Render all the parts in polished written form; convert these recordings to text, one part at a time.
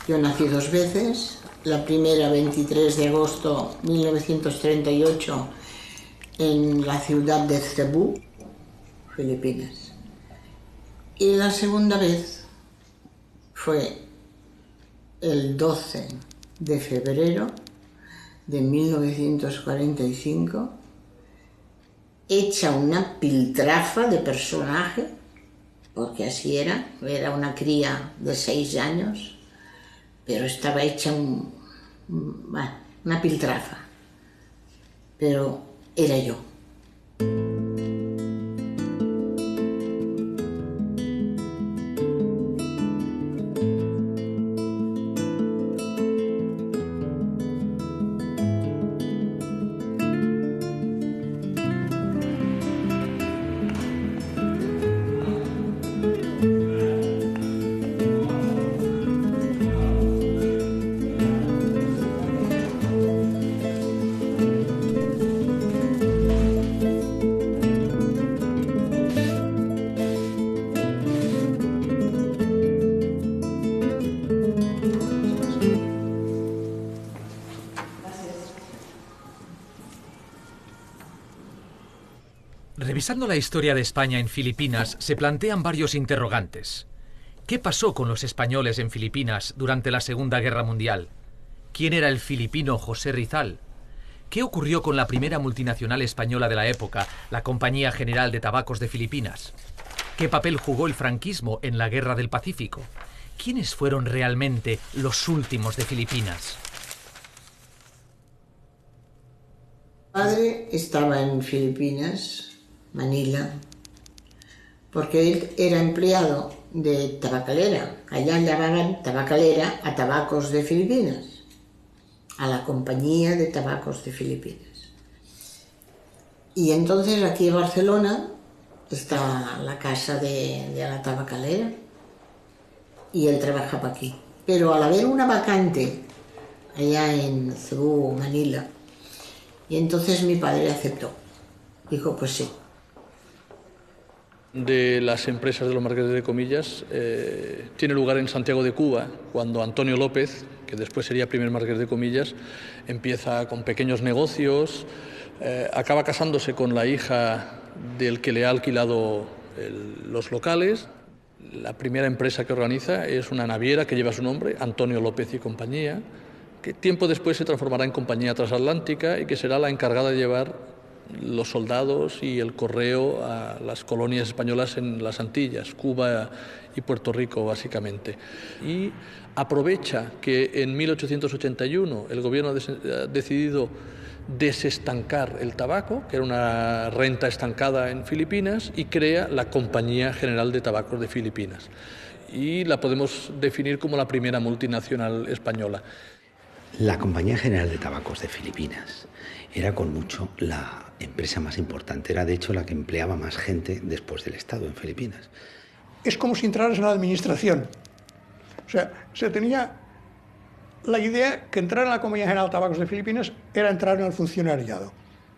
Yo nací dos veces, la primera 23 de agosto de 1938 en la ciudad de Cebú, Filipinas. Y la segunda vez fue el 12 de febrero de 1945, hecha una piltrafa de personaje, porque así era una cría de 6 años, pero estaba hecha una piltrafa, pero era yo. Revisando la historia de España en Filipinas, se plantean varios interrogantes. ¿Qué pasó con los españoles en Filipinas durante la Segunda Guerra Mundial? ¿Quién era el filipino José Rizal? ¿Qué ocurrió con la primera multinacional española de la época, la Compañía General de Tabacos de Filipinas? ¿Qué papel jugó el franquismo en la Guerra del Pacífico? ¿Quiénes fueron realmente los últimos de Filipinas? Mi padre estaba en Filipinas, Manila, porque él era empleado de tabacalera. Allá llamaban tabacalera a Tabacos de Filipinas, a la Compañía de Tabacos de Filipinas. Y entonces aquí en Barcelona está la casa de la tabacalera y él trabajaba aquí. Pero al haber una vacante allá en Cebú, Manila, y entonces mi padre aceptó. Dijo, pues sí. De las empresas de los marqueses de Comillas tiene lugar en Santiago de Cuba, cuando Antonio López, que después sería primer marqués de Comillas, empieza con pequeños negocios, acaba casándose con la hija del que le ha alquilado los locales. La primera empresa que organiza es una naviera que lleva su nombre, Antonio López y Compañía, que tiempo después se transformará en Compañía Transatlántica y que será la encargada de llevar los soldados y el correo a las colonias españolas en las Antillas, Cuba y Puerto Rico básicamente. Y aprovecha que en 1881 el gobierno ha decidido desestancar el tabaco, que era una renta estancada en Filipinas, y crea la Compañía General de Tabacos de Filipinas. Y la podemos definir como la primera multinacional española. La Compañía General de Tabacos de Filipinas era con mucho la empresa más importante, era de hecho la que empleaba más gente después del Estado en Filipinas. Es como si entraras en la administración. O sea, se tenía la idea que entrar en la Compañía General de Tabacos de Filipinas era entrar en el funcionariado,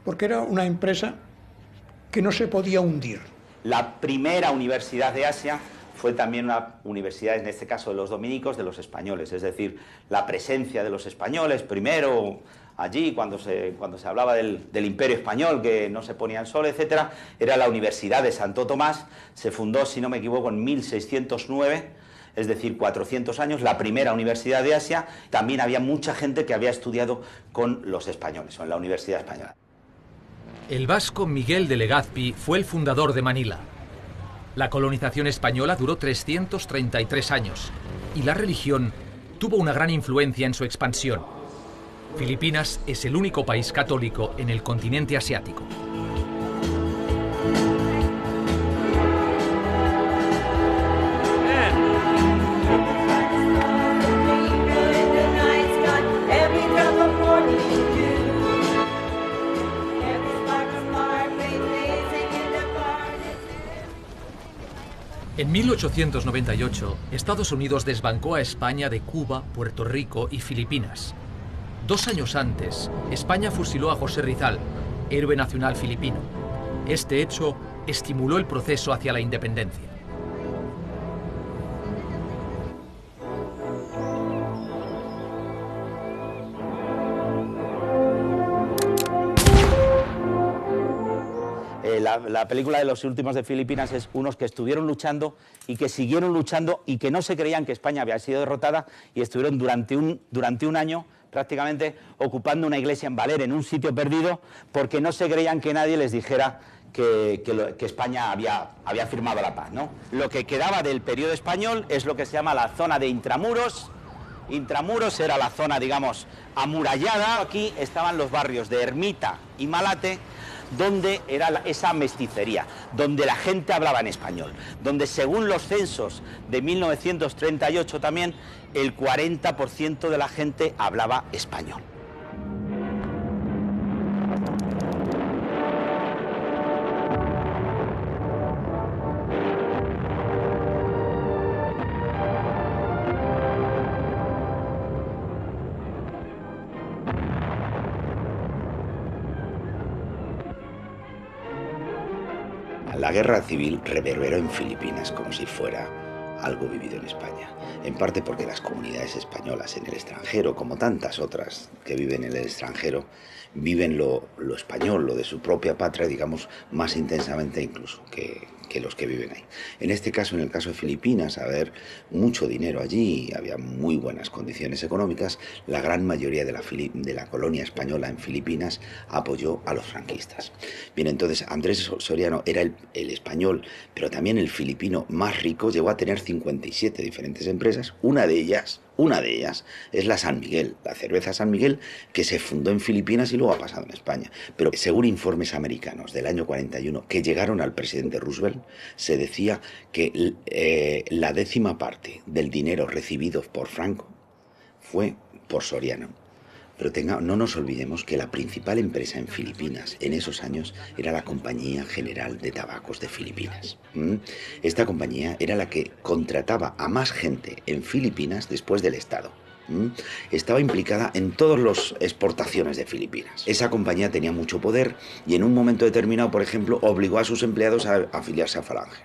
porque era una empresa que no se podía hundir. La primera universidad de Asia fue también una universidad, en este caso de los dominicos, de los españoles, es decir, la presencia de los españoles, primero allí cuando se hablaba del Imperio Español, que no se ponía el sol, etcétera, era la Universidad de Santo Tomás, se fundó, si no me equivoco, en 1609, es decir, 400 años, la primera universidad de Asia. También había mucha gente que había estudiado con los españoles, o en la Universidad Española. El vasco Miguel de Legazpi fue el fundador de Manila. La colonización española duró 333 años y la religión tuvo una gran influencia en su expansión. Filipinas es el único país católico en el continente asiático. En 1898, Estados Unidos desbancó a España de Cuba, Puerto Rico y Filipinas. 2 años antes, España fusiló a José Rizal, héroe nacional filipino. Este hecho estimuló el proceso hacia la independencia. la película de Los últimos de Filipinas es unos que estuvieron luchando y que siguieron luchando y que no se creían que España había sido derrotada y estuvieron durante un año prácticamente ocupando una iglesia en Valer, en un sitio perdido, porque no se creían que nadie les dijera que España había firmado la paz, ¿no? Lo que quedaba del periodo español es lo que se llama la zona de Intramuros. Intramuros era la zona, digamos, amurallada. Aquí estaban los barrios de Ermita y Malate, donde era esa mesticería, donde la gente hablaba en español, donde según los censos de 1938 también, el 40% de la gente hablaba español. La guerra civil reverberó en Filipinas como si fuera algo vivido en España, en parte porque las comunidades españolas en el extranjero, como tantas otras que viven en el extranjero, viven lo español, lo de su propia patria, digamos, más intensamente incluso que los que viven ahí. En este caso, en el caso de Filipinas, a ver, mucho dinero allí, había muy buenas condiciones económicas, la gran mayoría de la colonia española en Filipinas apoyó a los franquistas. Bien, entonces Andrés Soriano era el español, pero también el filipino más rico, llegó a tener 57 diferentes empresas, una de ellas es la San Miguel, la cerveza San Miguel, que se fundó en Filipinas y luego ha pasado en España. Pero según informes americanos del año 41 que llegaron al presidente Roosevelt, se decía que la 10ª parte del dinero recibido por Franco fue por Soriano. Pero no nos olvidemos que la principal empresa en Filipinas en esos años era la Compañía General de Tabacos de Filipinas. Esta compañía era la que contrataba a más gente en Filipinas después del Estado. Estaba implicada en todas las exportaciones de Filipinas. Esa compañía tenía mucho poder y en un momento determinado, por ejemplo, obligó a sus empleados a afiliarse a Falange.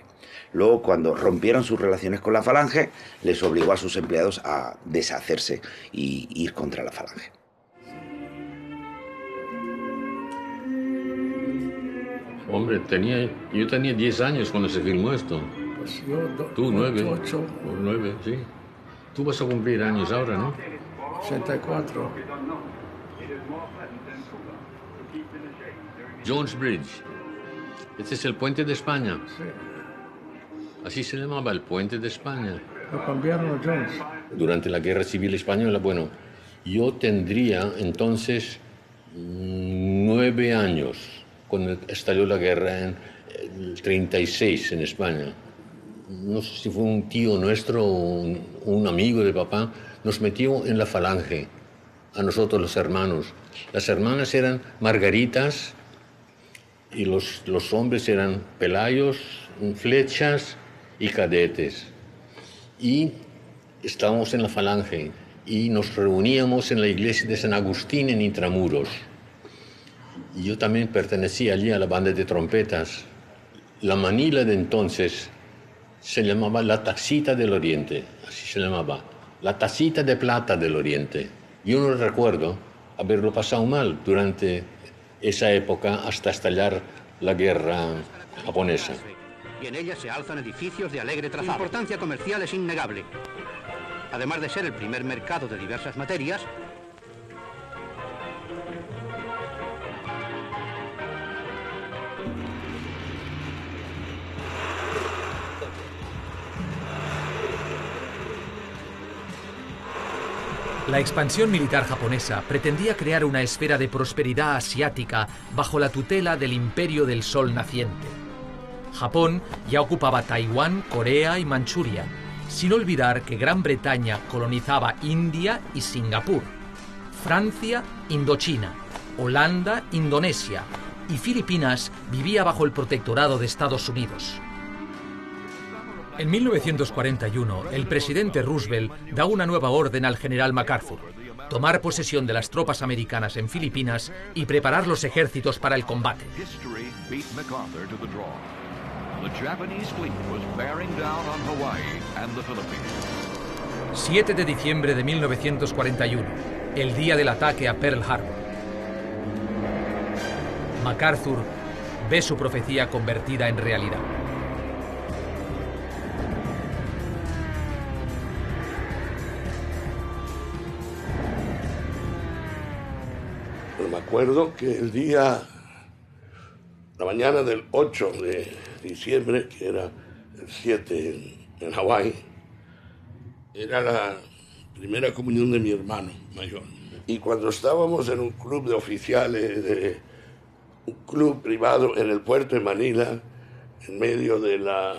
Luego, cuando rompieron sus relaciones con la Falange, les obligó a sus empleados a deshacerse y ir contra la Falange. Hombre, yo tenía 10 años cuando se filmó esto. Pues yo, Tú, 9. 8, O 9, sí. Tú vas a cumplir años ahora, ¿no? 84. Jones Bridge. Este es el puente de España. Sí, Así se llamaba, el puente de España. lo cambiaron a Jones. Durante la Guerra Civil Española, bueno, yo tendría entonces 9 años cuando estalló la guerra en el 36 en España. No sé si fue un tío nuestro o un amigo de papá, nos metió en la Falange, a nosotros los hermanos. Las hermanas eran Margaritas y los hombres eran Pelayos, Flechas y Cadetes. Y estábamos en la Falange y nos reuníamos en la iglesia de San Agustín en Intramuros. Y yo también pertenecía allí a la banda de trompetas. La Manila de entonces se llamaba la Tacita del Oriente, así se llamaba, la Tacita de Plata del Oriente. Yo no recuerdo haberlo pasado mal durante esa época hasta estallar la guerra japonesa. Y en ella se alzan edificios de alegre trazado. Su importancia comercial es innegable. Además de ser el primer mercado de diversas materias, La expansión militar japonesa pretendía crear una esfera de prosperidad asiática bajo la tutela del Imperio del Sol Naciente. Japón ya ocupaba Taiwán, Corea y Manchuria, sin olvidar que Gran Bretaña colonizaba India y Singapur, Francia, Indochina, Holanda, Indonesia y Filipinas vivía bajo el protectorado de Estados Unidos. En 1941, el presidente Roosevelt da una nueva orden al general MacArthur: tomar posesión de las tropas americanas en Filipinas y preparar los ejércitos para el combate. 7 de diciembre de 1941, el día del ataque a Pearl Harbor. MacArthur ve su profecía convertida en realidad. Pues me acuerdo que la mañana del 8 de diciembre, que era el 7 en Hawái, era la primera comunión de mi hermano mayor. Y cuando estábamos en un club de oficiales, un club privado en el puerto de Manila, en medio de la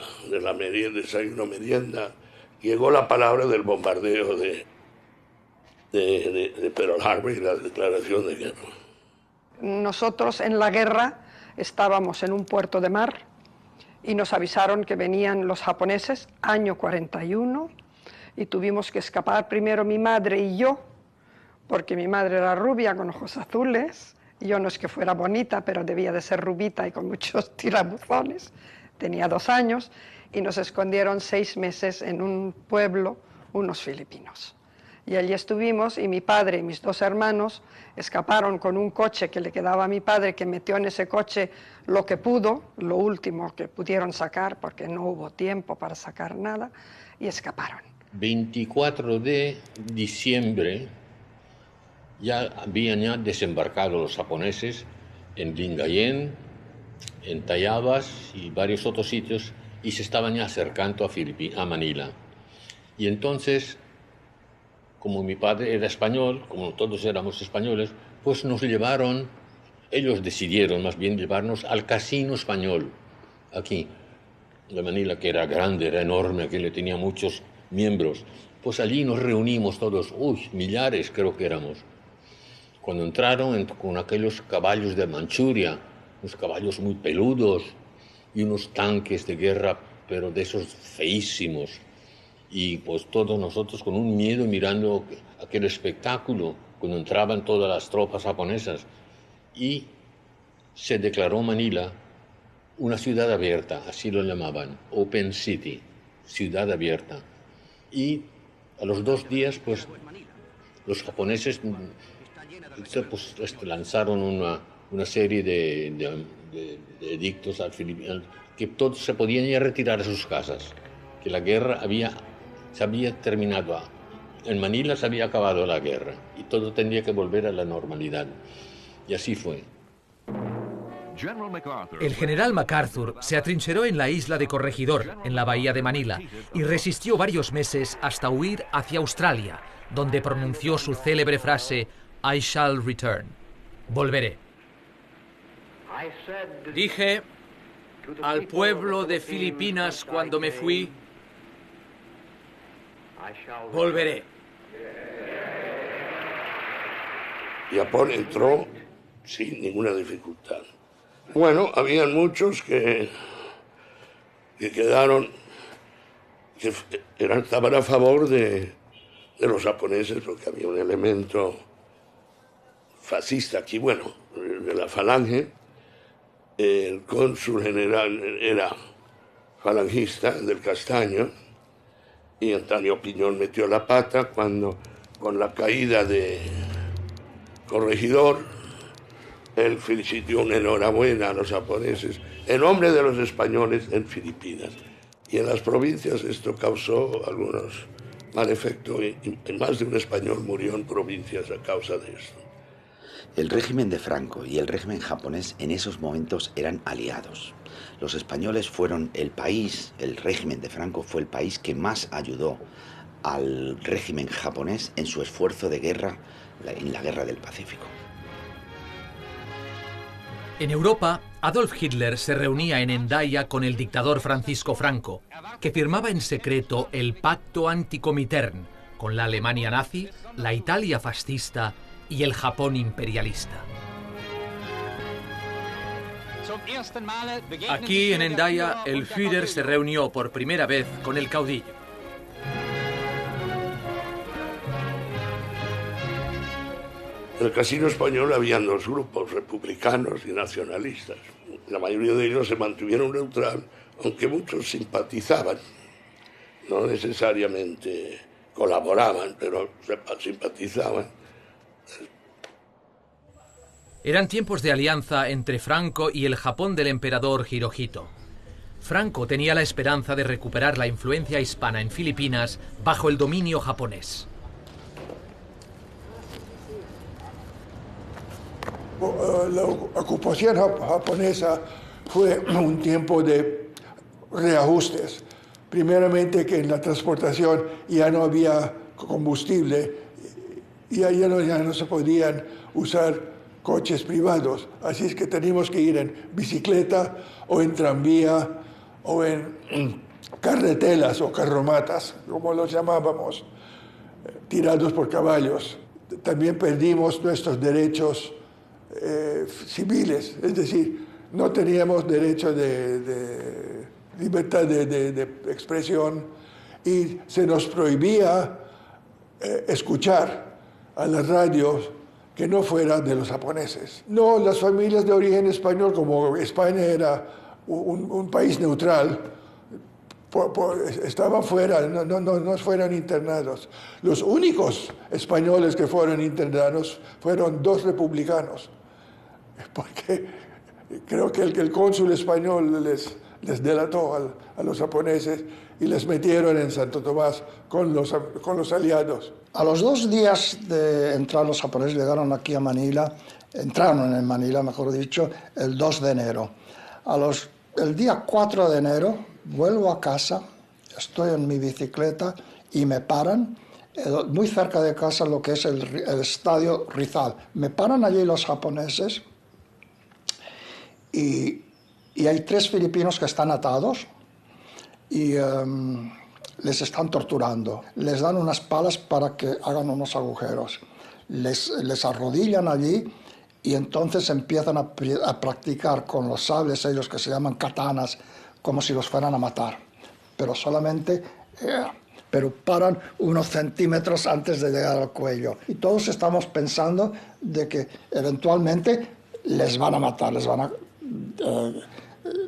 merienda, desayuno merienda, llegó la palabra del bombardeo de Pearl Harbor y la declaración de guerra. Nosotros en la guerra estábamos en un puerto de mar y nos avisaron que venían los japoneses, año 41, y tuvimos que escapar primero mi madre y yo, porque mi madre era rubia con ojos azules, y yo no es que fuera bonita, pero debía de ser rubita y con muchos tirabuzones. Tenía 2 años y nos escondieron 6 meses en un pueblo unos filipinos. Y allí estuvimos y mi padre y mis 2 hermanos escaparon con un coche que le quedaba a mi padre, que metió en ese coche lo que pudo, lo último que pudieron sacar, porque no hubo tiempo para sacar nada, y escaparon. 24 de diciembre ya habían desembarcado los japoneses en Lingayen, en Tayabas y varios otros sitios, y se estaban ya acercando a Manila. Y entonces, como mi padre era español, como todos éramos españoles, pues nos llevaron, ellos decidieron más bien llevarnos al Casino Español, aquí, de Manila, que era grande, era enorme, que le tenía muchos miembros. Pues allí nos reunimos todos, millares creo que éramos. Cuando entraron con aquellos caballos de Manchuria, unos caballos muy peludos y unos tanques de guerra, pero de esos feísimos. Y pues todos nosotros con un miedo mirando aquel espectáculo, cuando entraban todas las tropas japonesas. Y se declaró Manila una ciudad abierta, así lo llamaban, Open City, ciudad abierta. Y a los 2 días, pues, los japoneses pues, lanzaron una serie de edictos al Filipinas, que todos se podían ya retirar a sus casas, que la guerra se había terminado. En Manila se había acabado la guerra y todo tendría que volver a la normalidad. Y así fue. El general MacArthur se atrincheró en la isla de Corregidor, en la bahía de Manila, y resistió varios meses hasta huir hacia Australia, donde pronunció su célebre frase "I shall return", volveré. Dije al pueblo de Filipinas cuando me fui, volveré. Japón entró sin ninguna dificultad. Bueno, habían muchos que quedaron, que estaban a favor de los japoneses, porque había un elemento fascista aquí, bueno, de la falange. El cónsul general era falangista, del Castaño, y Antonio Piñón metió la pata cuando, con la caída de Corregidor, él felicitó una enhorabuena a los japoneses en nombre de los españoles en Filipinas. Y en las provincias esto causó algunos mal efectos y más de un español murió en provincias a causa de esto. El régimen de Franco y el régimen japonés en esos momentos eran aliados. Los españoles fueron el régimen de Franco fue el país que más ayudó al régimen japonés en su esfuerzo de guerra, en la guerra del Pacífico. En Europa, Adolf Hitler se reunía en Hendaya con el dictador Francisco Franco, que firmaba en secreto el Pacto Anticomintern con la Alemania nazi, la Italia fascista y el Japón imperialista. Aquí en Hendaya, el Führer se reunió por primera vez con el caudillo. En el Casino Español habían 2 grupos, republicanos y nacionalistas. La mayoría de ellos se mantuvieron neutral, aunque muchos simpatizaban. No necesariamente colaboraban, pero simpatizaban. Eran tiempos de alianza entre Franco y el Japón del emperador Hirohito. Franco tenía la esperanza de recuperar la influencia hispana en Filipinas bajo el dominio japonés. La ocupación japonesa fue un tiempo de reajustes. Primeramente que en la transportación ya no había combustible, ya no se podían usar coches privados, así es que teníamos que ir en bicicleta o en tranvía o en carretelas o carromatas, como los llamábamos, tirados por caballos. También perdimos nuestros derechos civiles, es decir, no teníamos derecho de libertad de expresión y se nos prohibía escuchar a las radios que no fuera de los japoneses. No, las familias de origen español, como España era un país neutral, estaban fuera, no fueron internados. Los únicos españoles que fueron internados fueron 2 republicanos, porque creo que el cónsul español les delató a los japoneses y les metieron en Santo Tomás con los aliados. A los 2 días de entrar los japoneses, llegaron aquí a Manila, entraron en Manila, mejor dicho, el 2 de enero. El día 4 de enero vuelvo a casa, estoy en mi bicicleta y me paran, muy cerca de casa, lo que es el estadio Rizal. Me paran allí los japoneses y hay 3 filipinos que están atados y les están torturando. Les dan unas palas para que hagan unos agujeros. Les arrodillan allí y entonces empiezan a practicar con los sables, ellos que se llaman katanas, como si los fueran a matar. Pero solamente pero paran unos centímetros antes de llegar al cuello. Y todos estamos pensando de que eventualmente les van a matar,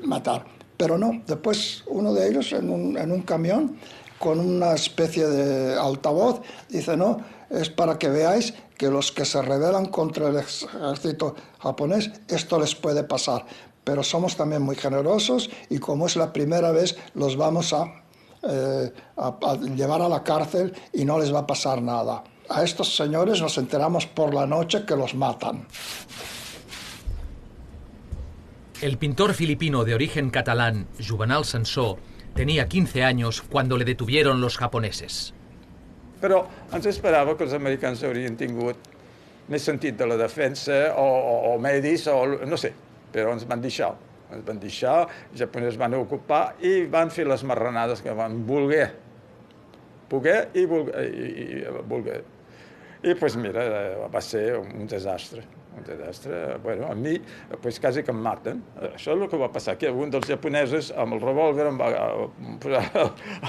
matar. Pero no, después uno de ellos en un camión con una especie de altavoz dice: no, es para que veáis que los que se rebelan contra el ejército japonés, esto les puede pasar. Pero somos también muy generosos y como es la primera vez, los vamos a llevar a la cárcel y no les va a pasar nada. A estos señores nos enteramos por la noche que los matan. El pintor filipino de origen catalán, Juvenal Sansó, tenía 15 años cuando le detuvieron los japoneses. Però ens esperava que els americans haurien tingut més sentit de la defensa o medis, o no sé, però ens van deixar. Els japonesos van ocupar i van fer les marranades que van voler. Poder i voler. I pues mira, va ser un desastre. Un desastre. Bueno, a mi pues, quasi que em maten. Això és el que va passar, que un dels japonesos amb el revòlver em va posar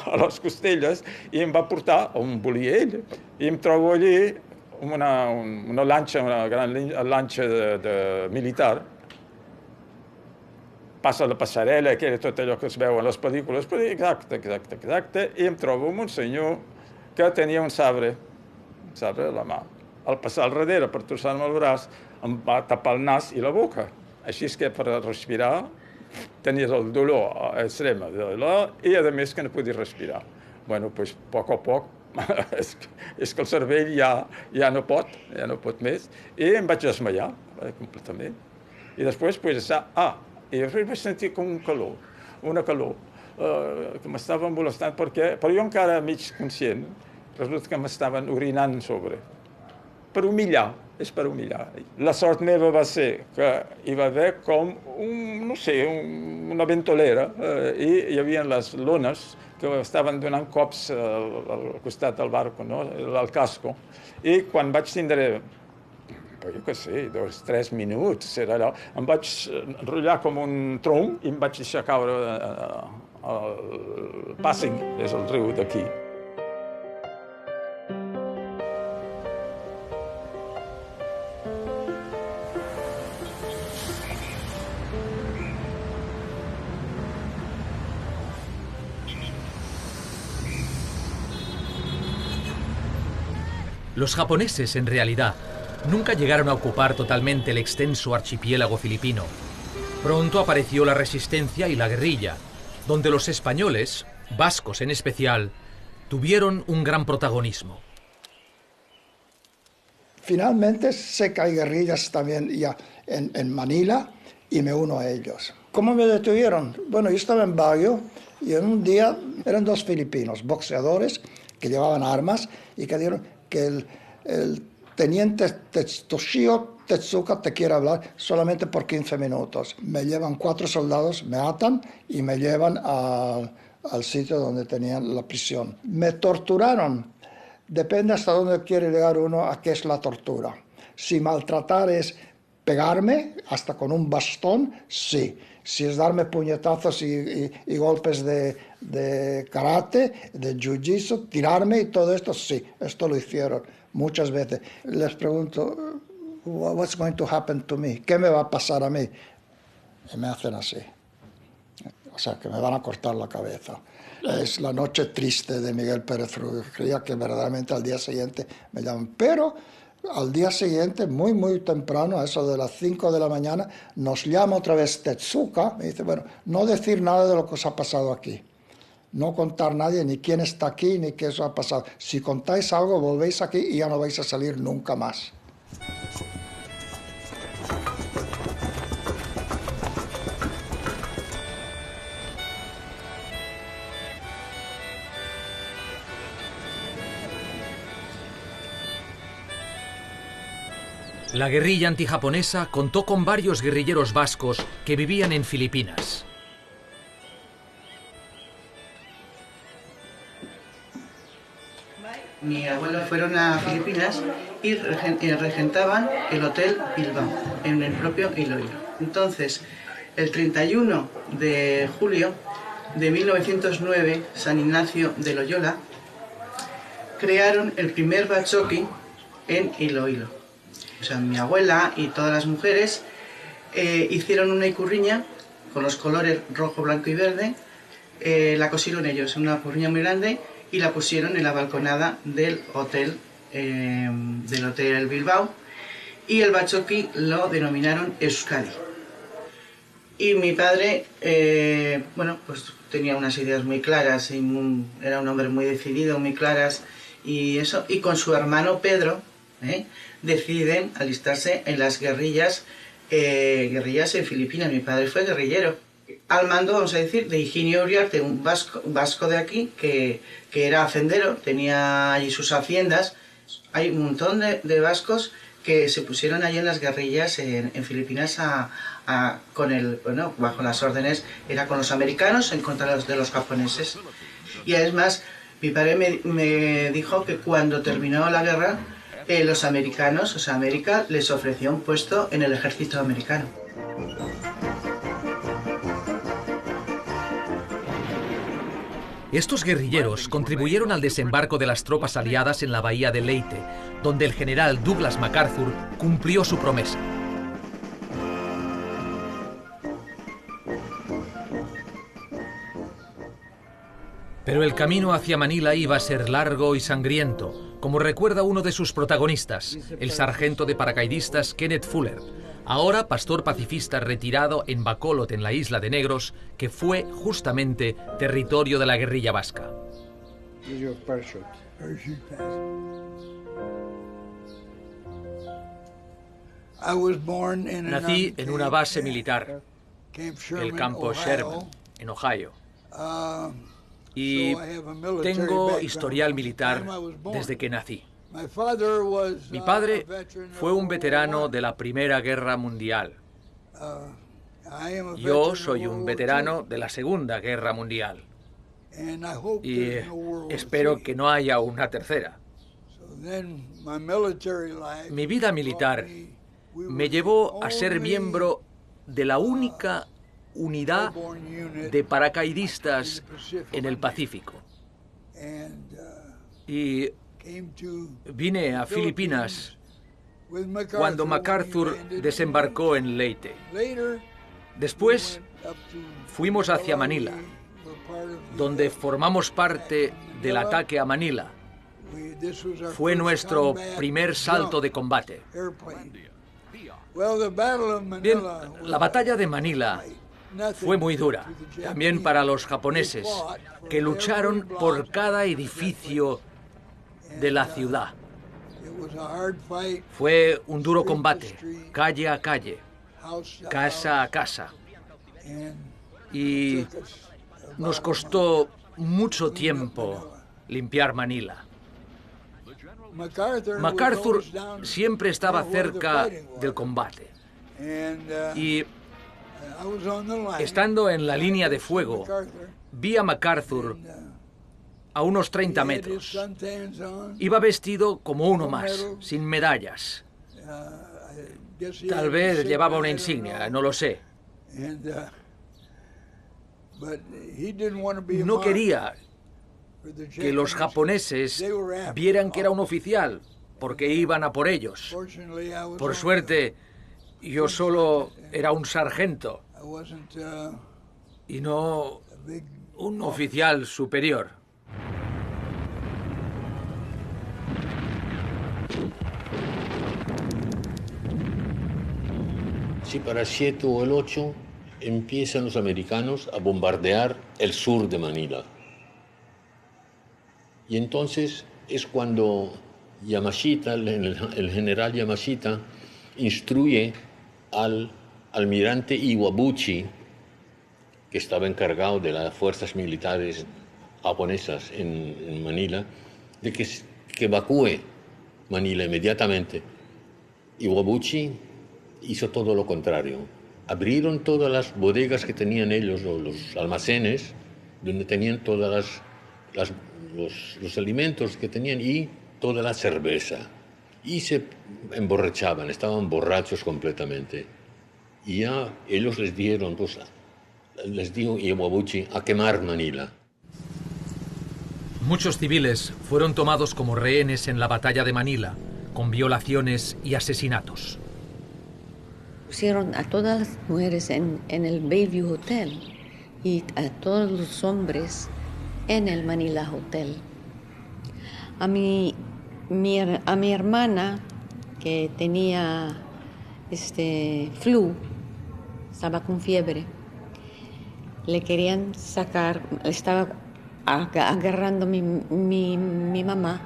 a les costelles i em va portar on volia ell. I em trobo allí una lanxa, una gran lanxa militar. Passa la passarel·la, que era tot allò que es veu en les pel·lícules, però exacte, i em trobo amb un senyor que tenia un sabre a la mà. Al passar al darrere per torçar-me el braç, em va tapar el nas i la boca. Així és que per respirar tenies el dolor extrem i a més que no podies respirar. Bueno, doncs a poc és que el cervell ja no pot més i em vaig desmaiar completament. I després i després vaig sentir com una calor que m'estava molestant però jo encara mig conscient, resulta que m'estaven orinant sobre. Per humillar. La sort meva va ser que hi va haver com, una ventolera i hi havia les lones que estaven donant cops al costat del barco, al casco. I quan vaig tindre, jo què sé, 2-3 minuts, era allò, em vaig enrotllar com un tronc i em vaig deixar caure al Pasig, és el riu d'aquí. Los japoneses, en realidad, nunca llegaron a ocupar totalmente el extenso archipiélago filipino. Pronto apareció la resistencia y la guerrilla, donde los españoles, vascos en especial, tuvieron un gran protagonismo. Finalmente sé que hay guerrillas también ya en Manila y me uno a ellos. ¿Cómo me detuvieron? Bueno, yo estaba en Baguio y en un día eran dos filipinos, boxeadores, que llevaban armas y que dijeron que el teniente Toshio Tetsuka te quiere hablar solamente por 15 minutos. Me llevan 4 soldados, me atan y me llevan al sitio donde tenían la prisión. Me torturaron. Depende hasta dónde quiere llegar uno a qué es la tortura. Si maltratar es pegarme, hasta con un bastón, sí. Si es darme puñetazos y golpes de karate, de jiu-jitsu, tirarme y todo esto, sí. Esto lo hicieron muchas veces. Les pregunto, what's going to happen to me? ¿Qué me va a pasar a mí? Y me hacen así. O sea, que me van a cortar la cabeza. Es la noche triste de Miguel Pérez Rubio. Creía que verdaderamente al día siguiente me llaman. Pero al día siguiente, muy, muy temprano, a eso de las 5 de la mañana, nos llama otra vez Tetsuka. Me dice, bueno, no decir nada de lo que os ha pasado aquí. No contar a nadie ni quién está aquí ni qué os ha pasado. Si contáis algo, volvéis aquí y ya no vais a salir nunca más. La guerrilla antijaponesa contó con varios guerrilleros vascos que vivían en Filipinas. Mi abuelo fueron a Filipinas y regentaban el Hotel Bilbao, en el propio Iloilo. Entonces, el 31 de julio de 1909, San Ignacio de Loyola crearon el primer bachoqui en Iloilo. O sea, mi abuela y todas las mujeres hicieron una icurriña con los colores rojo, blanco y verde, la cosieron ellos en una icurriña muy grande y la pusieron en la balconada del hotel Bilbao, y el bachoqui lo denominaron Euskadi. Y mi padre, bueno, pues tenía unas ideas muy claras, y era un hombre muy decidido, muy claras, y eso, y con su hermano Pedro, deciden alistarse en las guerrillas en Filipinas. Mi padre fue guerrillero, al mando, vamos a decir, de Higinio Uriarte, un vasco de aquí, que era hacendero, tenía allí sus haciendas. Hay un montón de vascos que se pusieron allí en las guerrillas en Filipinas bajo las órdenes, era con los americanos en contra de los japoneses. Y además, mi padre me dijo que cuando terminó la guerra, los americanos, o sea, América, les ofreció un puesto en el ejército americano. Estos guerrilleros contribuyeron al desembarco de las tropas aliadas en la bahía de Leyte, donde el general Douglas MacArthur cumplió su promesa. Pero el camino hacia Manila iba a ser largo y sangriento, como recuerda uno de sus protagonistas, el sargento de paracaidistas Kenneth Fuller, ahora pastor pacifista retirado en Bacolod, en la isla de Negros, que fue justamente territorio de la guerrilla vasca. Nací en una base militar, el campo Sherman, en Ohio. Y tengo historial militar desde que nací. Mi padre fue un veterano de la Primera Guerra Mundial. Yo soy un veterano de la Segunda Guerra Mundial. Y espero que no haya una tercera. Mi vida militar me llevó a ser miembro de la única unidad de paracaidistas en el Pacífico. Y vine a Filipinas cuando MacArthur desembarcó en Leyte. Después fuimos hacia Manila, donde formamos parte del ataque a Manila, Fue nuestro primer salto de combate. Bien, la batalla de Manila fue muy dura, también para los japoneses, que lucharon por cada edificio de la ciudad. Fue un duro combate, calle a calle, casa a casa. Y nos costó mucho tiempo limpiar Manila. MacArthur siempre estaba cerca del combate. Y estando en la línea de fuego, vi a MacArthur a unos 30 metros. Iba vestido como uno más, sin medallas. Tal vez llevaba una insignia, no lo sé. No quería que los japoneses vieran que era un oficial, porque iban a por ellos. Por suerte, yo solo era un sargento y no un oficial superior. Sí, para el 7 o el 8 empiezan los americanos a bombardear el sur de Manila. Y entonces es cuando Yamashita, el general Yamashita, instruye al almirante Iwabuchi, que estaba encargado de las fuerzas militares japonesas en Manila, de que evacúe Manila inmediatamente. Iwabuchi hizo todo lo contrario. Abrieron todas las bodegas que tenían ellos, o los almacenes, donde tenían todas los alimentos que tenían y toda la cerveza. Y se emborrachaban, estaban borrachos completamente. Y ya ellos les dieron, pues, les dijo Iwabuchi a quemar Manila. Muchos civiles fueron tomados como rehenes en la batalla de Manila, con violaciones y asesinatos. Pusieron a todas las mujeres en el Bayview Hotel y a todos los hombres en el Manila Hotel. A mi hermana, que tenía flu, estaba con fiebre, le querían sacar, estaba agarrando mi mamá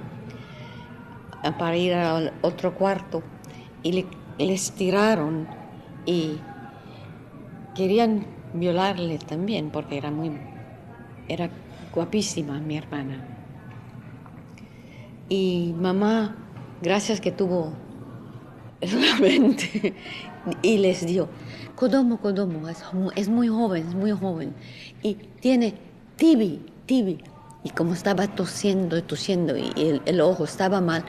para ir al otro cuarto y les tiraron y querían violarle también porque era guapísima mi hermana. Y mamá, gracias que tuvo la mente, y les dio, Kodomo, es muy joven, y tiene TB. Y como estaba tosiendo y el ojo estaba mal,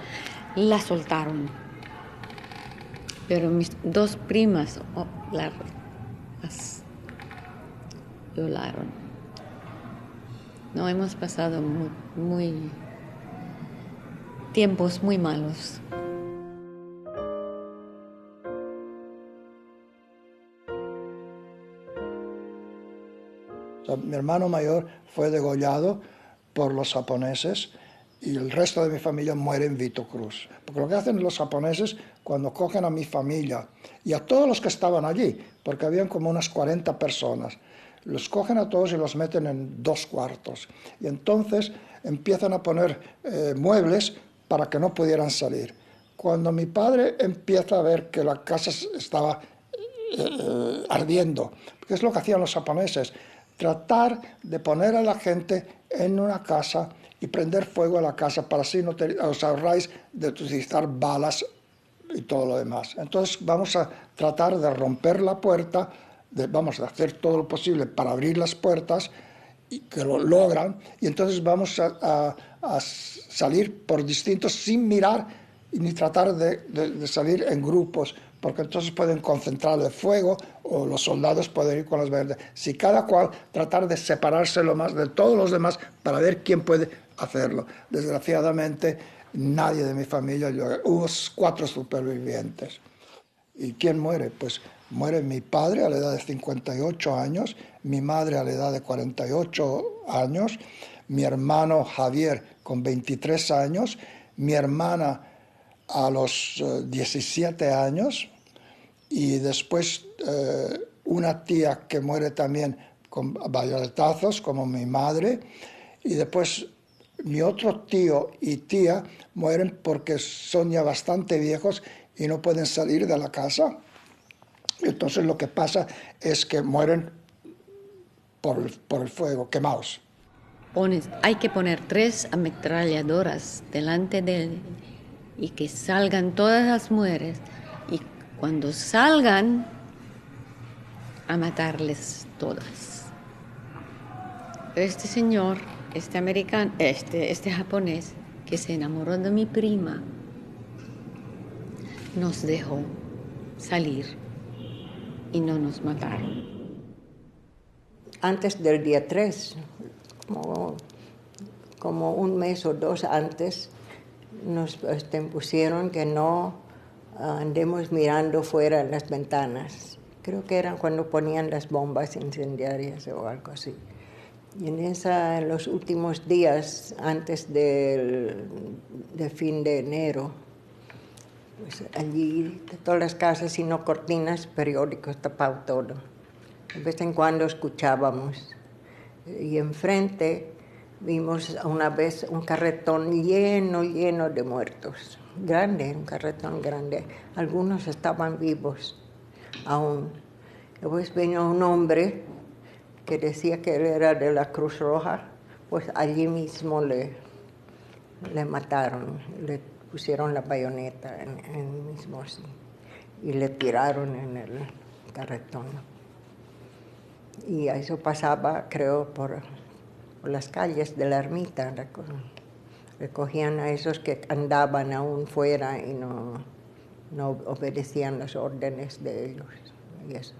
la soltaron. Pero mis dos primas las violaron. No, hemos pasado tiempos muy malos. Mi hermano mayor fue degollado por los japoneses y el resto de mi familia muere en Vito Cruz. Porque lo que hacen los japoneses cuando cogen a mi familia y a todos los que estaban allí, porque habían como unas 40 personas, los cogen a todos y los meten en 2 cuartos. Y entonces empiezan a poner muebles para que no pudieran salir. Cuando mi padre empieza a ver que la casa estaba ardiendo, porque es lo que hacían los japoneses, tratar de poner a la gente en una casa y prender fuego a la casa para así no os ahorráis de utilizar balas y todo lo demás. Entonces vamos a tratar de romper la puerta, vamos a hacer todo lo posible para abrir las puertas, y que lo logran, y entonces vamos a salir por distintos sin mirar y ni tratar de salir en grupos, porque entonces pueden concentrar el fuego o los soldados pueden ir con las verdes. Si cada cual tratar de separarse lo más de todos los demás para ver quién puede hacerlo. Desgraciadamente, nadie de mi familia, hubo 4 supervivientes. ¿Y quién muere? Pues muere mi padre a la edad de 58 años, mi madre a la edad de 48 años, mi hermano Javier con 23 años, mi hermana a los 17 años y después una tía que muere también con bayoletazos, como mi madre, y después mi otro tío y tía mueren porque son ya bastante viejos y no pueden salir de la casa. Entonces lo que pasa es que mueren por el fuego, quemados. Hay que poner 3 ametralladoras delante de él y que salgan todas las mujeres, y cuando salgan a matarles todas. Este señor, este americano, este japonés que se enamoró de mi prima, nos dejó salir y no nos mataron. Antes del día 3, como un mes o 2 antes, nos pusieron que no andemos mirando fuera en las ventanas. Creo que era cuando ponían las bombas incendiarias o algo así. Y en los últimos días, antes de fin de enero, pues allí, de todas las casas, sino cortinas, periódicos, tapado todo. De vez en cuando escuchábamos. Y enfrente vimos una vez un carretón lleno de muertos. Grande, un carretón grande. Algunos estaban vivos aún. Después vino un hombre que decía que él era de la Cruz Roja, pues allí mismo le mataron, le pusieron la bayoneta en el mismo así, y le tiraron en el carretón. Y eso pasaba, creo, por las calles de la ermita. Recogían a esos que andaban aún fuera y no obedecían las órdenes de ellos. Y eso.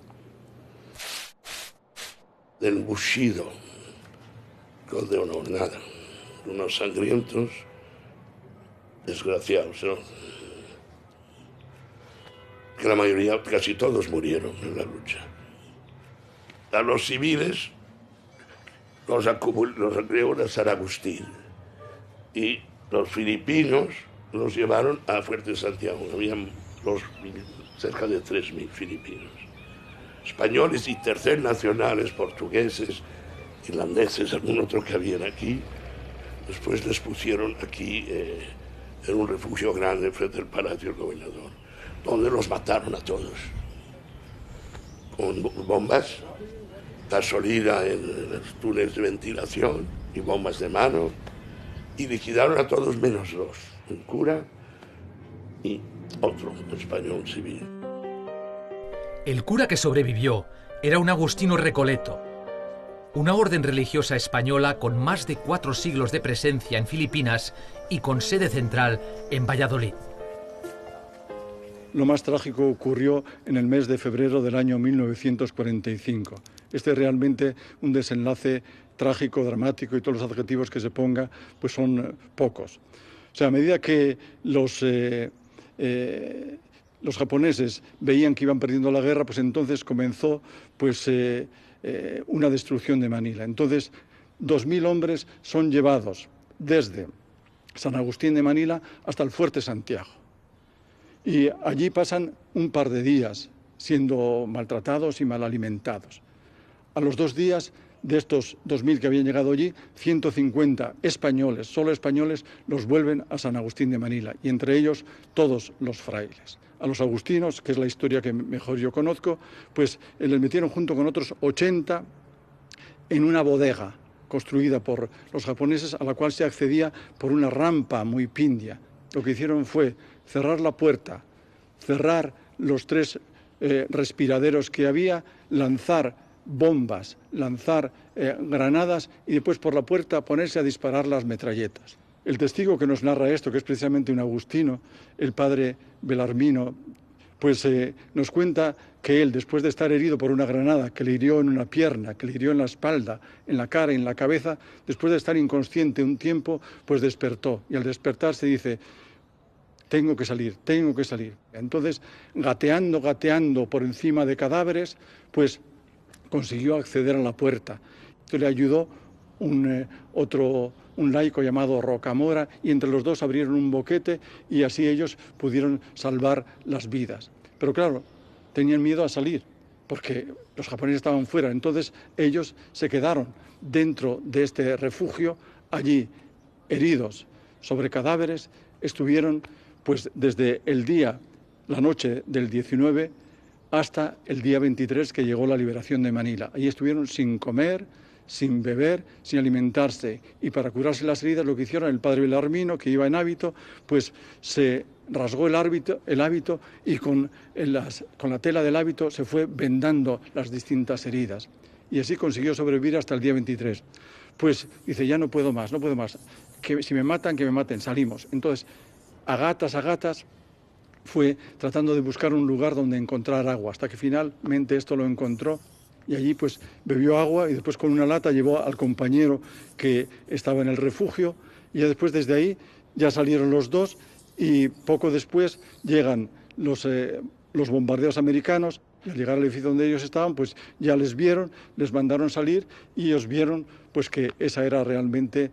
Del bushido, de honor, nada. Unos sangrientos, desgraciados, ¿no? Que la mayoría, casi todos murieron en la lucha. A los civiles los agregó a San Agustín y los filipinos los llevaron a Fuerte Santiago. Habían cerca de 3.000 filipinos. Españoles y tercernacionales, portugueses, irlandeses, algún otro que habían aquí. Después les pusieron aquí en un refugio grande frente al Palacio del Gobernador, donde los mataron a todos. Con bombas, gasolina en los túneles de ventilación y bombas de mano. Y liquidaron a todos menos 2, un cura y otro español civil. El cura que sobrevivió era un agustino recoleto, una orden religiosa española con más de 4 siglos de presencia en Filipinas y con sede central en Valladolid. Lo más trágico ocurrió en el mes de febrero del año 1945. Este es realmente un desenlace trágico, dramático, y todos los adjetivos que se ponga pues son pocos. O sea, a medida que los japoneses veían que iban perdiendo la guerra, pues entonces comenzó una destrucción de Manila. Entonces, 2.000 hombres son llevados desde San Agustín de Manila hasta el Fuerte Santiago. Y allí pasan un par de días siendo maltratados y mal alimentados. A los 2 días de estos 2.000 que habían llegado allí, 150 españoles, solo españoles, los vuelven a San Agustín de Manila, y entre ellos todos los frailes. A los agustinos, que es la historia que mejor yo conozco, pues les metieron junto con otros 80 en una bodega construida por los japoneses, a la cual se accedía por una rampa muy pindia. Lo que hicieron fue cerrar la puerta, cerrar los 3 respiraderos que había, lanzar bombas, lanzar granadas y después por la puerta ponerse a disparar las metralletas. El testigo que nos narra esto, que es precisamente un agustino, el padre Belarmino, pues nos cuenta que él, después de estar herido por una granada que le hirió en una pierna, que le hirió en la espalda, en la cara y en la cabeza, después de estar inconsciente un tiempo, pues despertó. Y al despertar se dice: tengo que salir, tengo que salir. Entonces, gateando por encima de cadáveres, pues consiguió acceder a la puerta. Esto le ayudó un laico llamado Rocamora, y entre los dos abrieron un boquete y así ellos pudieron salvar las vidas. Pero claro, tenían miedo a salir porque los japoneses estaban fuera, entonces ellos se quedaron dentro de este refugio, allí heridos sobre cadáveres, estuvieron pues desde la noche del 19 hasta el día 23 que llegó la liberación de Manila. Allí estuvieron sin comer, sin beber, sin alimentarse, y para curarse las heridas lo que hicieron, el padre Belarmino, que iba en hábito, pues se rasgó el hábito y con la tela del hábito se fue vendando las distintas heridas. Y así consiguió sobrevivir hasta el día 23. Pues dice, ya no puedo más, que si me matan, que me maten, salimos. Entonces, a gatas, fue tratando de buscar un lugar donde encontrar agua, hasta que finalmente esto lo encontró. Y allí pues bebió agua y después con una lata llevó al compañero que estaba en el refugio, y ya después desde ahí ya salieron los dos, y poco después llegan los bombardeos americanos, y al llegar al edificio donde ellos estaban pues ya les vieron, les mandaron salir, y ellos vieron pues que esa era realmente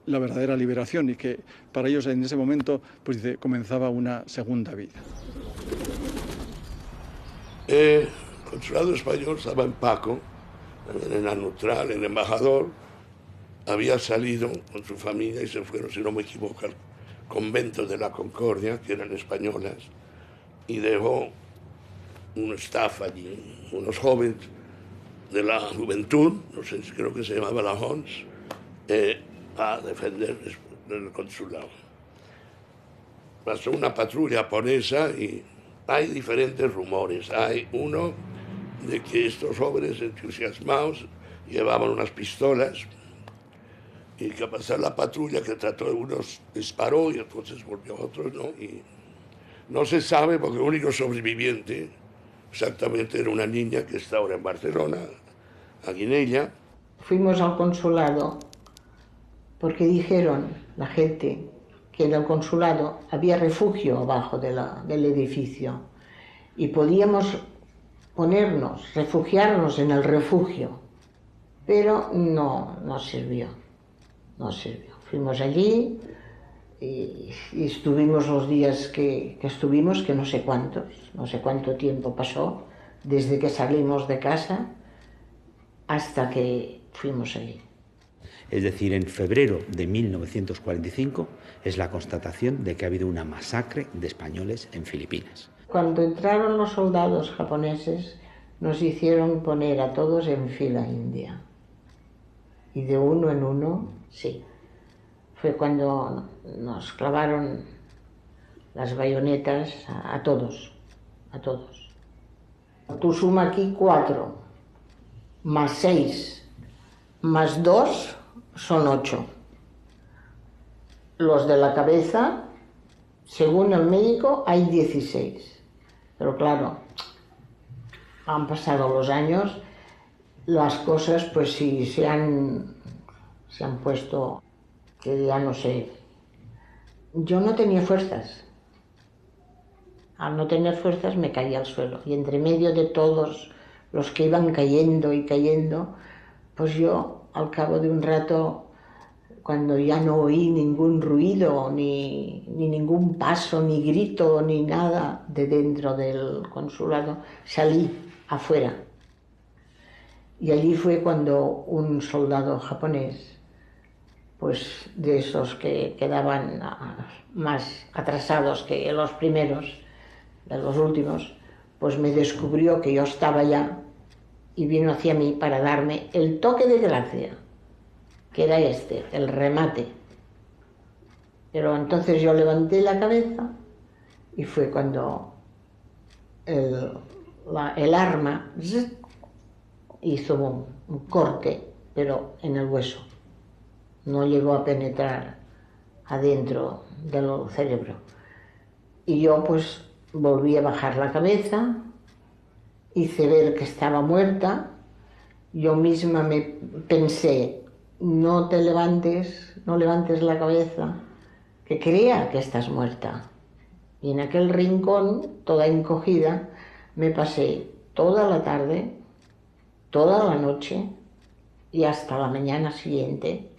la verdadera liberación, y que para ellos en ese momento pues comenzaba una segunda vida. El consulado español estaba en Paco, en la Neutral, el embajador había salido con su familia y se fueron, si no me equivoco, al convento de la Concordia, que eran españolas, y dejó un staff allí, unos jóvenes de la juventud, no sé, creo que se llamaba la Hons, a defender el consulado. Pasó una patrulla japonesa y hay diferentes rumores. Hay uno de que estos jóvenes entusiasmados llevaban unas pistolas y que al pasar la patrulla que trató de unos disparó y entonces volvió a otros, ¿no? Y no se sabe porque el único sobreviviente exactamente era una niña que está ahora en Barcelona, Aguinella. Fuimos al consulado porque dijeron la gente que en el consulado había refugio abajo del edificio y podíamos refugiarnos en el refugio, pero no sirvió. Fuimos allí y estuvimos los días que estuvimos, que no sé cuánto tiempo pasó, desde que salimos de casa hasta que fuimos allí. Es decir, en febrero de 1945 es la constatación de que ha habido una masacre de españoles en Filipinas. Cuando entraron los soldados japoneses, nos hicieron poner a todos en fila india. Y de uno en uno, sí. Fue cuando nos clavaron las bayonetas a todos. Tú suma aquí 4, más 6, más 2 son 8. Los de la cabeza, según el médico, hay 16. Pero claro, han pasado los años, las cosas pues sí se han puesto, que ya no sé. Yo no tenía fuerzas. Al no tener fuerzas me caía al suelo. Y entre medio de todos los que iban cayendo y cayendo, pues yo al cabo de un rato, cuando ya no oí ningún ruido, ni ningún paso, ni grito, ni nada de dentro del consulado, salí afuera. Y allí fue cuando un soldado japonés, pues de esos que quedaban más atrasados que los primeros, de los últimos, pues me descubrió que yo estaba allá y vino hacia mí para darme el toque de gracia, que era el remate. Pero entonces yo levanté la cabeza y fue cuando el arma hizo un corte, pero en el hueso. No llegó a penetrar adentro del cerebro. Y yo pues volví a bajar la cabeza, hice ver que estaba muerta, yo misma me pensé, no levantes la cabeza, que crea que estás muerta. Y en aquel rincón, toda encogida, me pasé toda la tarde, toda la noche, y hasta la mañana siguiente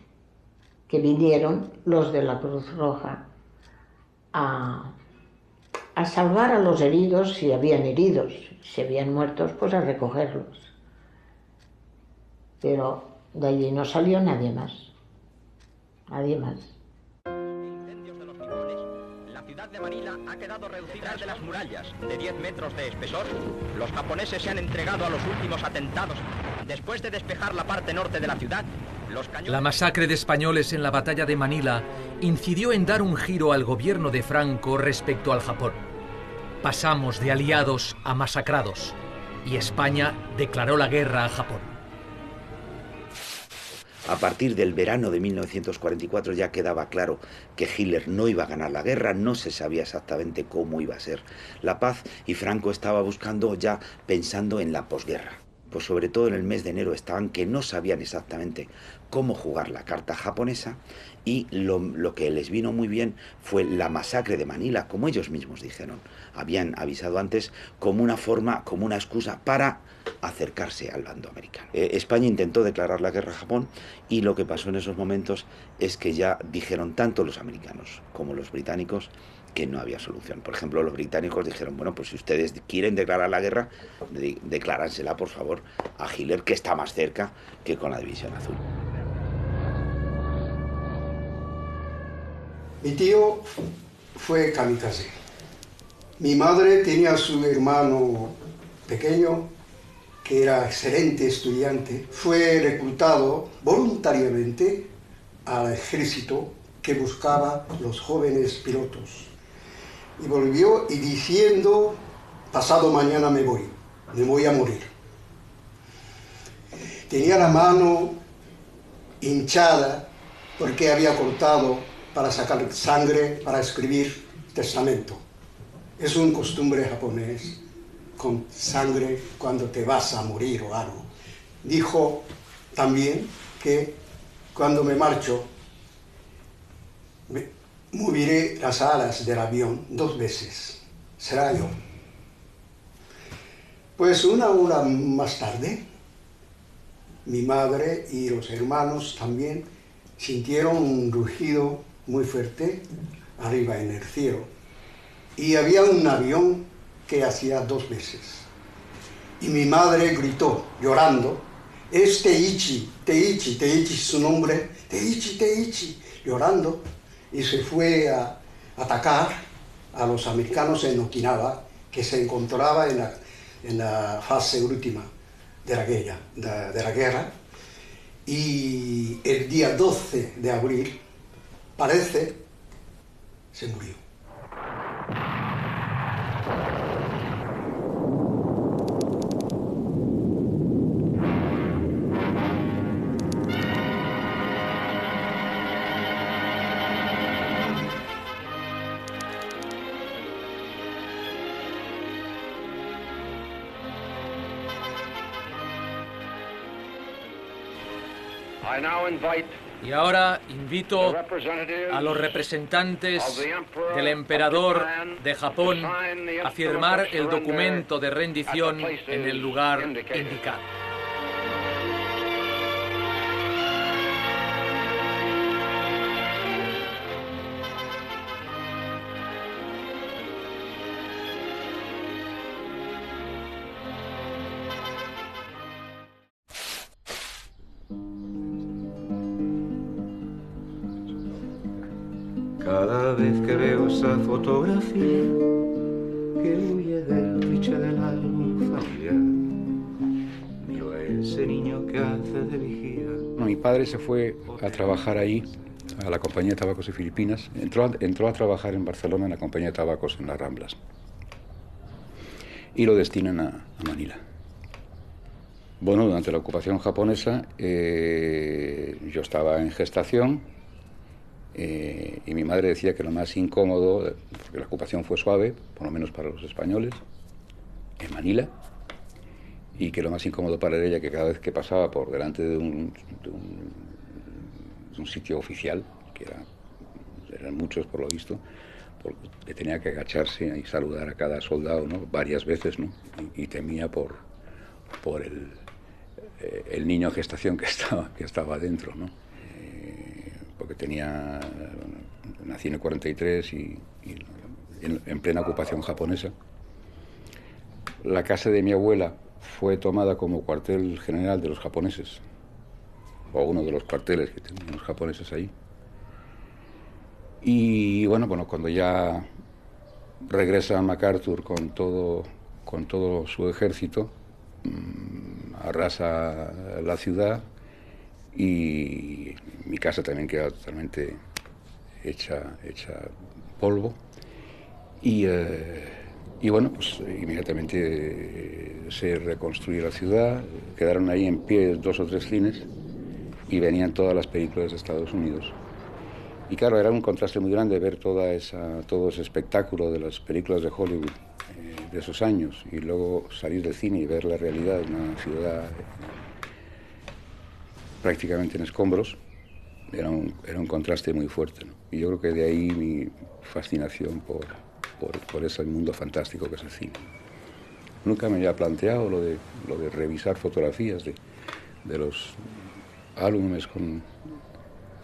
que vinieron los de la Cruz Roja a salvar a los heridos si habían heridos, si habían muertos, pues a recogerlos. Pero de allí no salió nadie más. Nadie más. Incendios de los tifones, la ciudad de Manila ha quedado reducida de las murallas de 10 metros de espesor. Los japoneses se han entregado a los últimos atentados. Después de despejar la parte norte de la ciudad, los cañones... La masacre de españoles en la batalla de Manila incidió en dar un giro al gobierno de Franco respecto al Japón. Pasamos de aliados a masacrados y España declaró la guerra a Japón. A partir del verano de 1944 ya quedaba claro que Hitler no iba a ganar la guerra, no se sabía exactamente cómo iba a ser la paz y Franco estaba buscando ya pensando en la posguerra. Pues sobre todo en el mes de enero estaban que no sabían exactamente cómo jugar la carta japonesa y lo que les vino muy bien fue la masacre de Manila, como ellos mismos dijeron. Habían avisado antes como una forma, como una excusa para acercarse al bando americano. España intentó declarar la guerra a Japón y lo que pasó en esos momentos es que ya dijeron tanto los americanos como los británicos que no había solución. Por ejemplo, los británicos dijeron, bueno, pues si ustedes quieren declarar la guerra, decláransela, por favor, a Hitler, que está más cerca que con la División Azul. Mi tío fue kamikaze. Mi madre tenía a su hermano pequeño, que era excelente estudiante. Fue reclutado voluntariamente al ejército que buscaba los jóvenes pilotos. Y volvió y diciendo, pasado mañana me voy a morir. Tenía la mano hinchada porque había cortado para sacar sangre, para escribir testamento. Es una costumbre japonés, con sangre cuando te vas a morir o algo. Dijo también que cuando me marcho, moveré las alas del avión 2 veces. Será yo. Pues una hora más tarde, mi madre y los hermanos también sintieron un rugido muy fuerte arriba en el cielo. Y había un avión que hacía 2 veces. Y mi madre gritó, llorando, es Teichi, Teichi, Teichi es su nombre, Teichi, Teichi, llorando. Y se fue a atacar a los americanos en Okinawa, que se encontraba en la fase última de la guerra. Y el día 12 de abril, parece, se murió. Y ahora invito a los representantes del emperador de Japón a firmar el documento de rendición en el lugar indicado. Cada vez que veo esa fotografía que huye del cliché de la álbum familiar, miro a ese niño que hace de vigía. Mi padre se fue a trabajar ahí, a la Compañía de Tabacos de Filipinas. Entró a trabajar en Barcelona en la Compañía de Tabacos en las Ramblas. Y lo destinan a Manila. Bueno, durante la ocupación japonesa yo estaba en gestación. Y mi madre decía que lo más incómodo, porque la ocupación fue suave, por lo menos para los españoles, en Manila, y que lo más incómodo para ella que cada vez que pasaba por delante de un sitio oficial, que eran muchos por lo visto, porque tenía que agacharse y saludar a cada soldado, ¿no? Varias veces, ¿no? Y temía por el niño en gestación que estaba dentro, ¿no? Porque nací en el 43 y en plena ocupación japonesa. La casa de mi abuela fue tomada como cuartel general de los japoneses, o uno de los cuarteles que tenían los japoneses ahí. Y bueno, cuando ya regresa MacArthur con todo su ejército, arrasa la ciudad y mi casa también queda totalmente hecha polvo. Y bueno, pues inmediatamente se reconstruyó la ciudad, quedaron ahí en pie 2 o 3 cines y venían todas las películas de Estados Unidos. Y claro, era un contraste muy grande ver todo ese espectáculo de las películas de Hollywood de esos años y luego salir del cine y ver la realidad de una ciudad prácticamente en escombros. Era un contraste muy fuerte, ¿no? Y yo creo que de ahí mi fascinación por ese mundo fantástico que es el cine. Nunca me había planteado lo de revisar fotografías de los álbumes con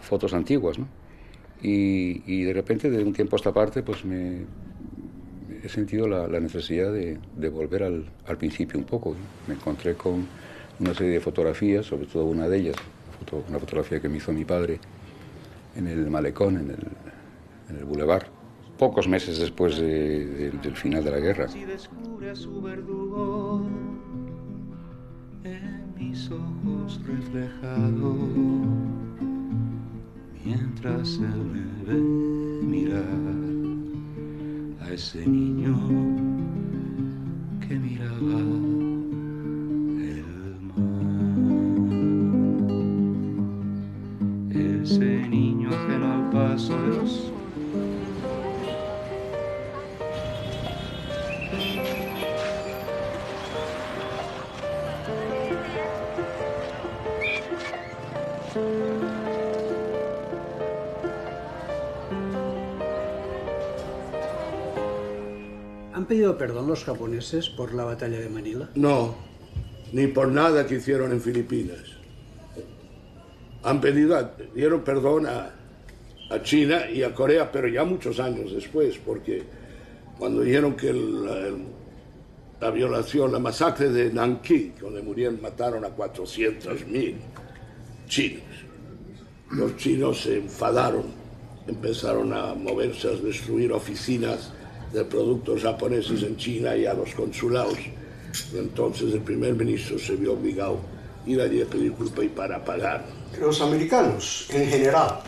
fotos antiguas, ¿no? Y de repente, de un tiempo a esta parte, pues he sentido la necesidad de volver al principio un poco, ¿no? Me encontré con una serie de fotografías, sobre todo una de ellas, una fotografía que me hizo mi padre en el malecón, en el Boulevard, pocos meses después del final de la guerra. Si descubre a su verdugo en mis ojos reflejado, mientras él me ve mirar a ese niño que miraba el mar, ese niño ajeno al paso de los ¿Han pedido perdón los japoneses por la batalla de Manila? No, ni por nada que hicieron en Filipinas. Dieron perdón a China y a Corea, pero ya muchos años después, porque cuando dijeron que la violación, la masacre de Nankín, donde mataron a 400.000 chinos, los chinos se enfadaron, empezaron a moverse, a destruir oficinas de productos japoneses en China y a los consulados. Y entonces el primer ministro se vio obligado a ir allí a pedir culpa y para pagar. Los americanos, en general,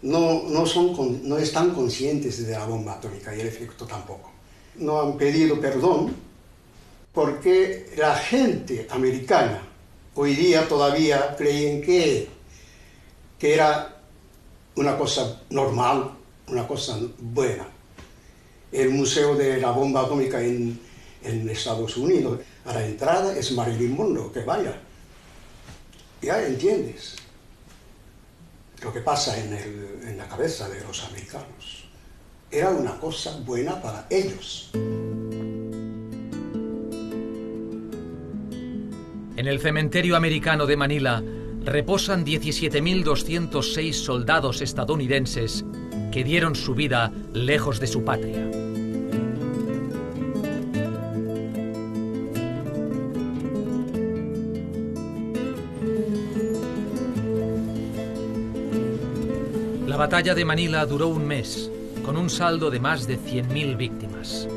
no están conscientes de la bomba atómica y el efecto tampoco. No han pedido perdón porque la gente americana hoy día todavía creen que era una cosa normal, una cosa buena. El Museo de la Bomba Atómica en Estados Unidos, a la entrada es Marilyn Monroe, que vaya. Ya entiendes lo que pasa en la cabeza de los americanos. Era una cosa buena para ellos. En el cementerio americano de Manila reposan 17.206 soldados estadounidenses que dieron su vida lejos de su patria. La batalla de Manila duró un mes, con un saldo de más de 100.000 víctimas.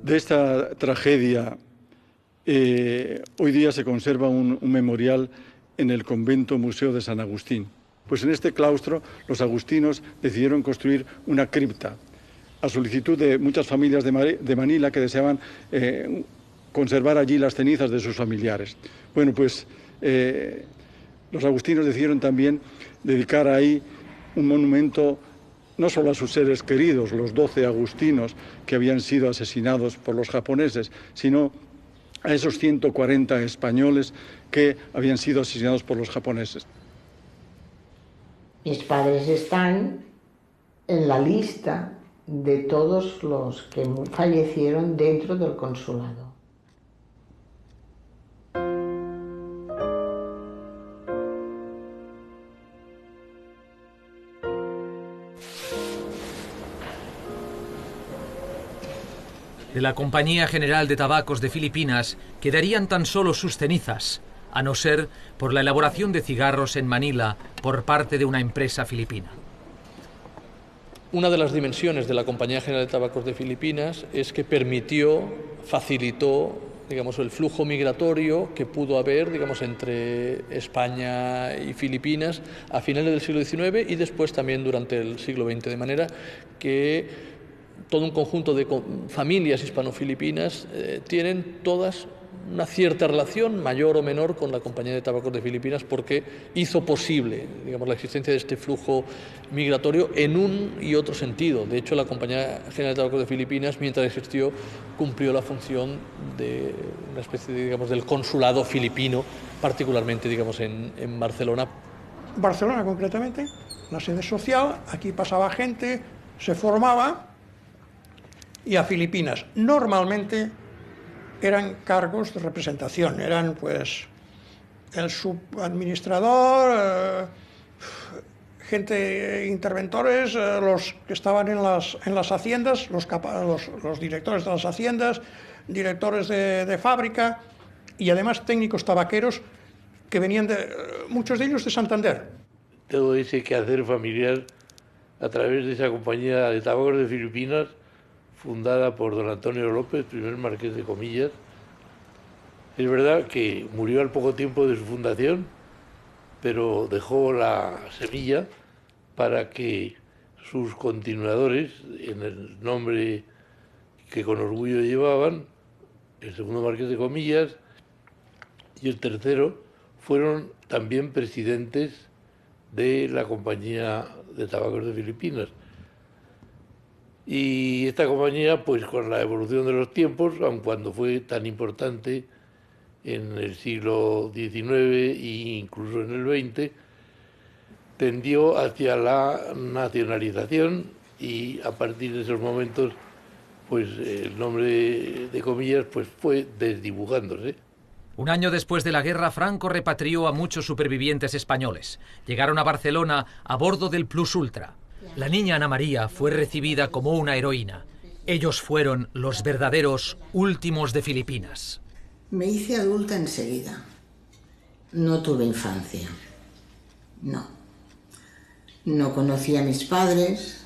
De esta tragedia, hoy día se conserva un memorial en el convento Museo de San Agustín. Pues en este claustro los agustinos decidieron construir una cripta, a solicitud de muchas familias de Manila que deseaban conservar allí las cenizas de sus familiares. Bueno, pues los agustinos decidieron también dedicar ahí un monumento no solo a sus seres queridos, los 12 agustinos que habían sido asesinados por los japoneses, sino a esos 140 españoles que habían sido asesinados por los japoneses. Mis padres están en la lista de todos los que fallecieron dentro del consulado. De la Compañía General de Tabacos de Filipinas quedarían tan solo sus cenizas, a no ser por la elaboración de cigarros en Manila por parte de una empresa filipina. Una de las dimensiones de la Compañía General de Tabacos de Filipinas es que facilitó, digamos, el flujo migratorio que pudo haber, digamos, entre España y Filipinas a finales del siglo XIX y después también durante el siglo XX, de manera que todo un conjunto de familias hispano-filipinas tienen todas una cierta relación, mayor o menor, con la Compañía de Tabacos de Filipinas, porque hizo posible, digamos, la existencia de este flujo migratorio en un y otro sentido. De hecho, la Compañía General de Tabacos de Filipinas, mientras existió, cumplió la función de una especie de, digamos, del consulado filipino, particularmente, digamos, en Barcelona. Barcelona, concretamente, la sede social, aquí pasaba gente, se formaba, y a Filipinas normalmente eran cargos de representación, eran pues el subadministrador, gente, interventores, los que estaban en las haciendas, los directores de las haciendas, directores de fábrica y además técnicos tabaqueros que venían muchos de ellos de Santander. Todo ese quehacer familiar a través de esa Compañía de Tabacos de Filipinas, fundada por don Antonio López, primer marqués de Comillas. Es verdad que murió al poco tiempo de su fundación, pero dejó la semilla para que sus continuadores, en el nombre que con orgullo llevaban, el segundo marqués de Comillas y el tercero, fueron también presidentes de la Compañía de Tabacos de Filipinas. Y esta compañía, pues con la evolución de los tiempos, aun cuando fue tan importante en el siglo XIX e incluso en el XX, tendió hacia la nacionalización y a partir de esos momentos, pues el nombre de Comillas pues fue desdibujándose. Un año después de la guerra, Franco repatrió a muchos supervivientes españoles. Llegaron a Barcelona a bordo del Plus Ultra. La niña Ana María fue recibida como una heroína. Ellos fueron los verdaderos últimos de Filipinas. Me hice adulta enseguida. No tuve infancia. No. No conocí a mis padres.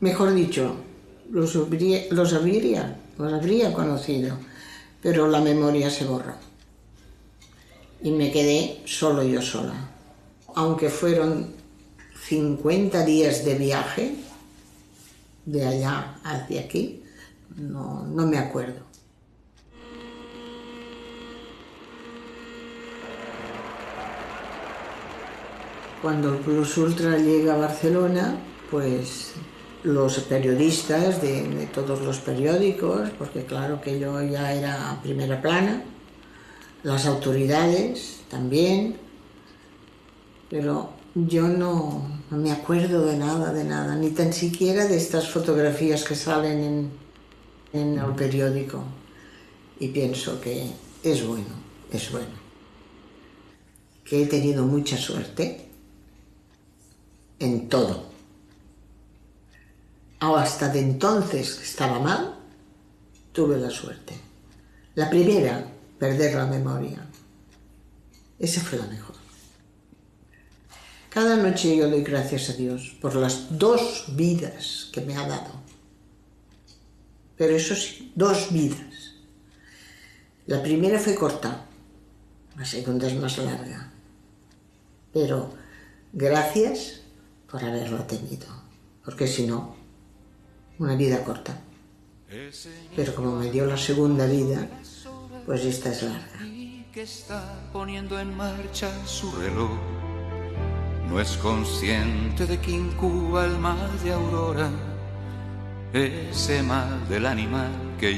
Mejor dicho, los habría conocido, pero la memoria se borró. Y me quedé solo yo sola. Aunque fueron 50 días de viaje, de allá hacia aquí, no me acuerdo. Cuando el Plus Ultra llega a Barcelona, pues los periodistas de todos los periódicos, porque claro que yo ya era primera plana, las autoridades también, pero yo no me acuerdo de nada, ni tan siquiera de estas fotografías que salen en el periódico. Y pienso que es bueno. Que he tenido mucha suerte en todo. Hasta de entonces que estaba mal, tuve la suerte. La primera, perder la memoria. Esa fue la mejor. Cada noche yo doy gracias a Dios por las 2 vidas que me ha dado. Pero eso sí, 2 vidas. La primera fue corta, la segunda es más larga. Pero gracias por haberla tenido, porque si no, una vida corta. Pero como me dio la segunda vida, pues esta es larga. Que está poniendo en marcha su reloj. No es consciente de que incuba el mal de Aurora, ese mal del animal que